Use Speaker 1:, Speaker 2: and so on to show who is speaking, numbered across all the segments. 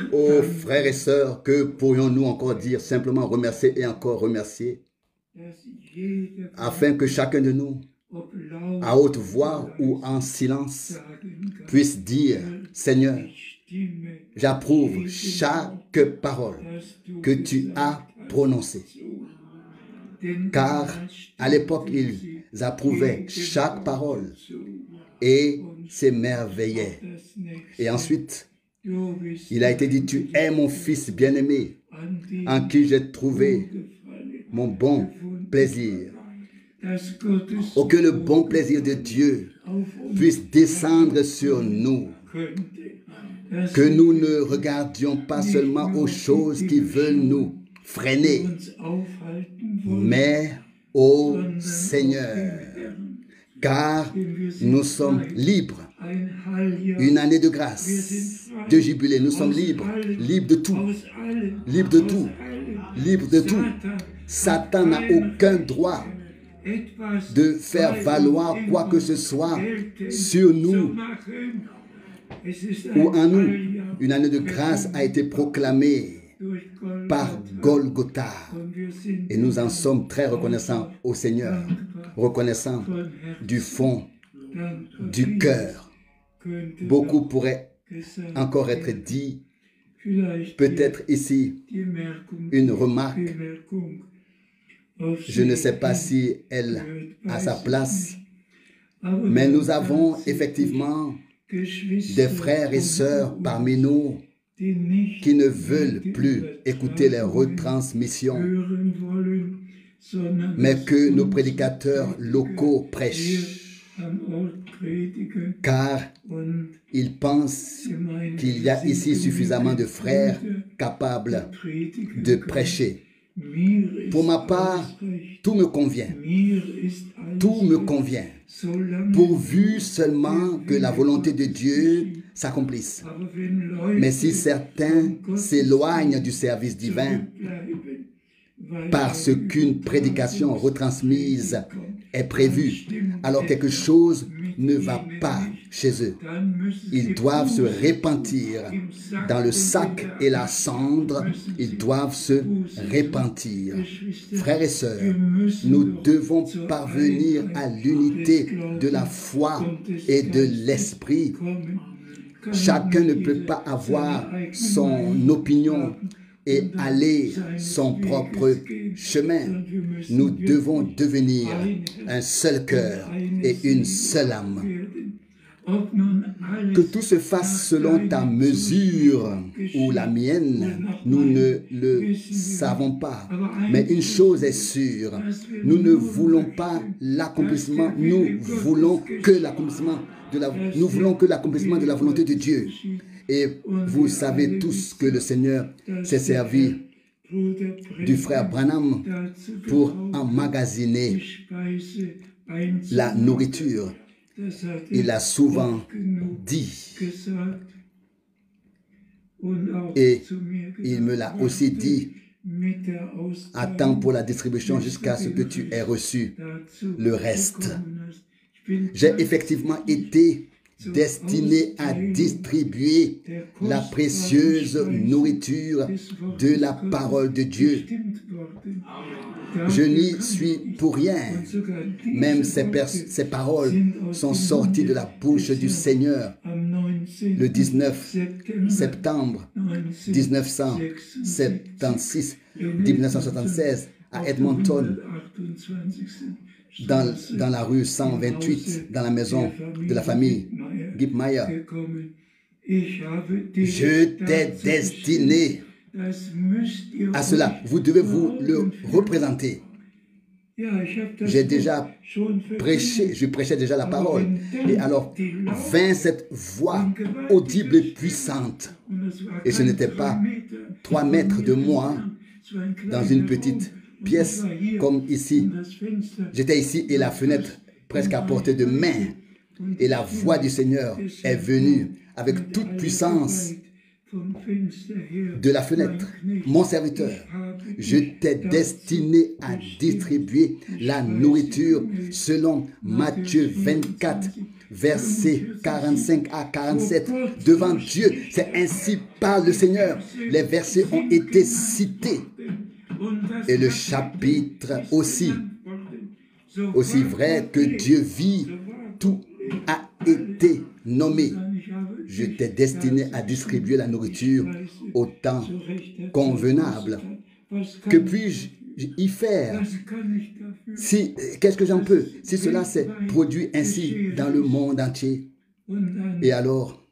Speaker 1: Oh frères et sœurs, que pourrions-nous encore dire? Simplement remercier et encore remercier, afin que chacun de nous, à haute voix ou en silence, puisse dire: Seigneur, j'approuve chaque parole que tu as prononcée. Car à l'époque, ils approuvaient chaque parole et s'émerveillaient. Et ensuite, il a été dit: tu es mon fils bien-aimé, en qui j'ai trouvé mon bon plaisir. Oh, que le bon plaisir de Dieu puisse descendre sur nous. Que nous ne regardions pas seulement aux choses qui veulent nous freiner, mais au Seigneur. Car nous sommes libres. Une année de grâce, de jubilé. Nous sommes libres, libres de tout, libres de tout, libres de tout. Satan n'a aucun droit de faire valoir quoi que ce soit sur nous ou en nous. Une année de grâce a été proclamée par Golgotha et nous en sommes très reconnaissants au Seigneur, reconnaissants du fond du cœur. Beaucoup pourrait encore être dit, peut-être ici une remarque. Je ne sais pas si elle a sa place, mais nous avons effectivement des frères et sœurs parmi nous qui ne veulent plus écouter les retransmissions, mais que nos prédicateurs locaux prêchent, car ils pensent qu'il y a ici suffisamment de frères capables de prêcher. Pour ma part, tout me convient. Tout me convient. Pourvu seulement que la volonté de Dieu s'accomplisse. Mais si certains s'éloignent du service divin parce qu'une prédication retransmise est prévue, alors quelque chose ne va pas chez eux. Ils doivent se repentir dans le sac et la cendre. Ils doivent se repentir. Frères et sœurs, nous devons parvenir à l'unité de la foi et de l'esprit. Chacun ne peut pas avoir son opinion et aller son propre chemin. Nous devons devenir un seul cœur et une seule âme. Que tout se fasse selon ta mesure ou la mienne, nous ne le savons pas. Mais une chose est sûre, nous ne voulons pas l'accomplissement, nous voulons que l'accomplissement de la volonté de Dieu. Et vous savez tous que le Seigneur s'est servi du frère Branham pour emmagasiner la nourriture. Il a souvent dit, et il me l'a aussi dit, attends pour la distribution jusqu'à ce que tu aies reçu le reste. J'ai effectivement été destiné à distribuer la précieuse nourriture de la parole de Dieu. Je n'y suis pour rien. Même ces paroles sont sorties de la bouche du Seigneur le 19 septembre 1976 à Edmonton, dans la rue 128, dans la maison de la famille Gipmeyer. Je t'ai destiné à cela. Vous devez vous le représenter. J'ai déjà prêché, je prêchais déjà la parole. Et alors, vint cette voix audible et puissante. Et ce n'était pas 3 mètres de moi, dans une petite pièce comme ici. J'étais ici et la fenêtre presque à portée de main. Et la voix du Seigneur est venue avec toute puissance de la fenêtre, mon serviteur, je t'ai destiné à distribuer la nourriture selon Matthieu 24, versets 45 à 47, devant Dieu. C'est ainsi parle le Seigneur. Les versets ont été cités et le chapitre aussi vrai que Dieu vit, tout a été nommé. Je t'ai destiné à distribuer la nourriture au temps convenable. Que puis-je y faire? Qu'est-ce que j'en peux? Si cela s'est produit ainsi dans le monde entier, et alors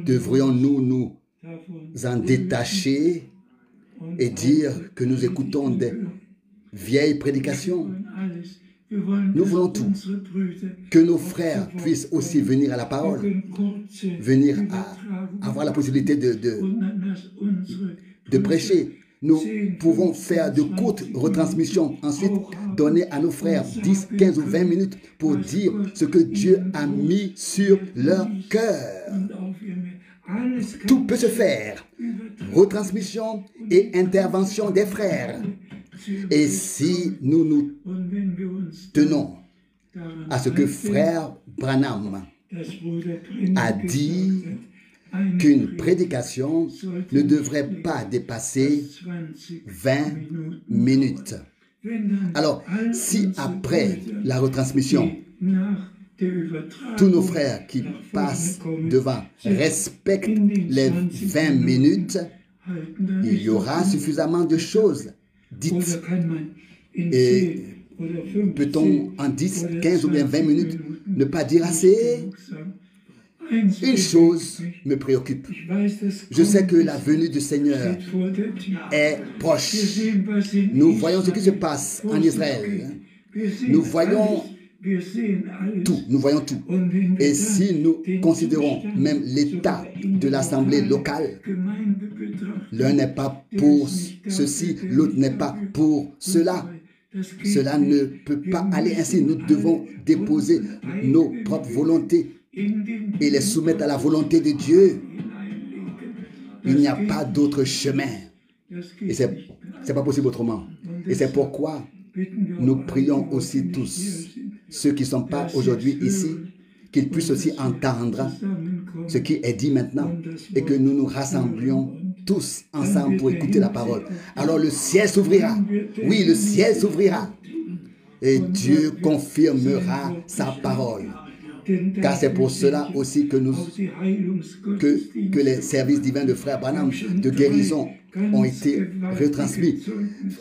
Speaker 1: devrions-nous nous en détacher et dire que nous écoutons des vieilles prédications? Nous voulons tout. Que nos frères puissent aussi venir à la parole, venir à avoir la possibilité de prêcher. Nous pouvons faire de courtes retransmissions, ensuite donner à nos frères 10, 15 ou 20 minutes pour dire ce que Dieu a mis sur leur cœur. Tout peut se faire. Retransmission et intervention des frères. Et si nous nous tenons à ce que frère Branham a dit, qu'une prédication ne devrait pas dépasser 20 minutes. Alors, si après la retransmission, tous nos frères qui passent devant respectent les 20 minutes, il y aura suffisamment de choses dites. Et peut-on en 10, 15 ou bien 20 minutes ne pas dire assez? Une chose me préoccupe. Je sais que la venue du Seigneur est proche. Nous voyons ce qui se passe en Israël. Nous voyons tout. Nous voyons tout. Et si nous considérons même l'état de l'assemblée locale, l'un n'est pas pour ceci, l'autre n'est pas pour cela. Cela ne peut pas aller ainsi. Nous devons déposer nos propres volontés et les soumettre à la volonté de Dieu. Il n'y a pas d'autre chemin. Et ce n'est pas possible autrement. Et c'est pourquoi nous prions aussi tous, ceux qui ne sont pas aujourd'hui ici, qu'ils puissent aussi entendre ce qui est dit maintenant et que nous nous rassemblions tous ensemble pour écouter la parole. Alors le ciel s'ouvrira. Oui, le ciel s'ouvrira. Et Dieu confirmera sa parole. Car c'est pour cela aussi que les services divins de Frère Branham de guérison ont été retransmis.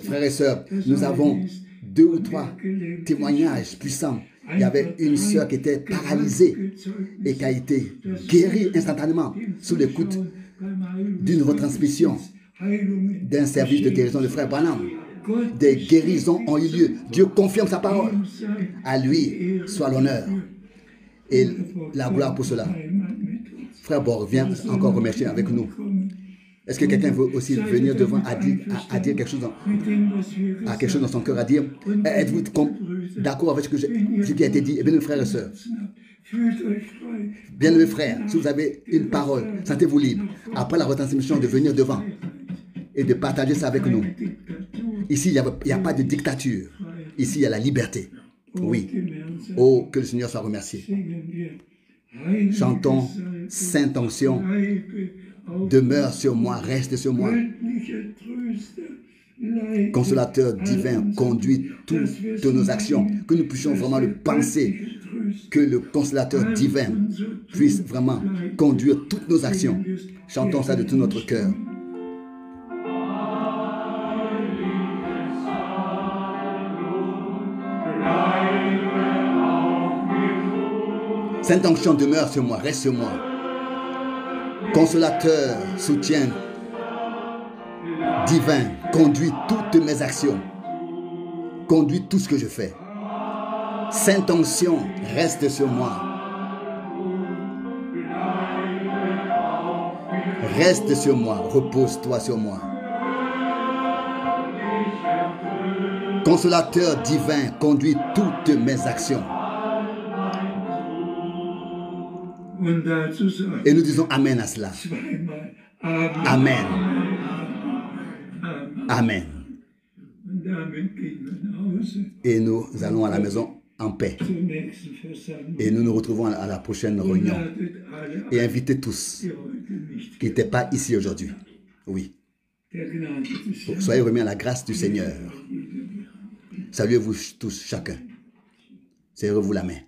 Speaker 1: Frères et sœurs, nous avons 2 ou 3 témoignages puissants. Il y avait une sœur qui était paralysée et qui a été guérie instantanément sous l'écoute d'une retransmission d'un service de guérison de Frère Branham. Des guérisons ont eu lieu. Dieu confirme sa parole. À lui soit l'honneur et la gloire pour cela. Frère Borg vient encore remercier avec nous. Est-ce que quelqu'un veut aussi venir devant à dire quelque chose dans son cœur, à dire? Êtes-vous d'accord avec ce qui a été dit? Eh bien, mes frères et sœurs, bien mes frères, si vous avez une parole, sentez-vous libre, après la retransmission, de venir devant et de partager ça avec nous. Ici, il n'y a pas de dictature. Ici, il y a la liberté. Oui. Oh, que le Seigneur soit remercié. Chantons Sainte Onction. Demeure sur moi, reste sur moi. Consolateur divin, conduit toutes nos actions. Que nous puissions vraiment le penser. Que le consolateur divin puisse vraiment conduire toutes nos actions. Chantons ça de tout notre cœur. Sainte Onction demeure sur moi, reste sur moi. Consolateur, soutien divin, conduit toutes mes actions. Conduit tout ce que je fais. Sainte Onction, reste sur moi. Reste sur moi, repose-toi sur moi. Consolateur divin, conduit toutes mes actions. Et nous disons Amen à cela. Amen. Amen. Et nous allons à la maison en paix. Et nous nous retrouvons à la prochaine réunion. Et invitez tous qui n'étaient pas ici aujourd'hui. Oui. Soyez remis à la grâce du Seigneur. Saluez-vous tous, chacun. Serrez-vous la main.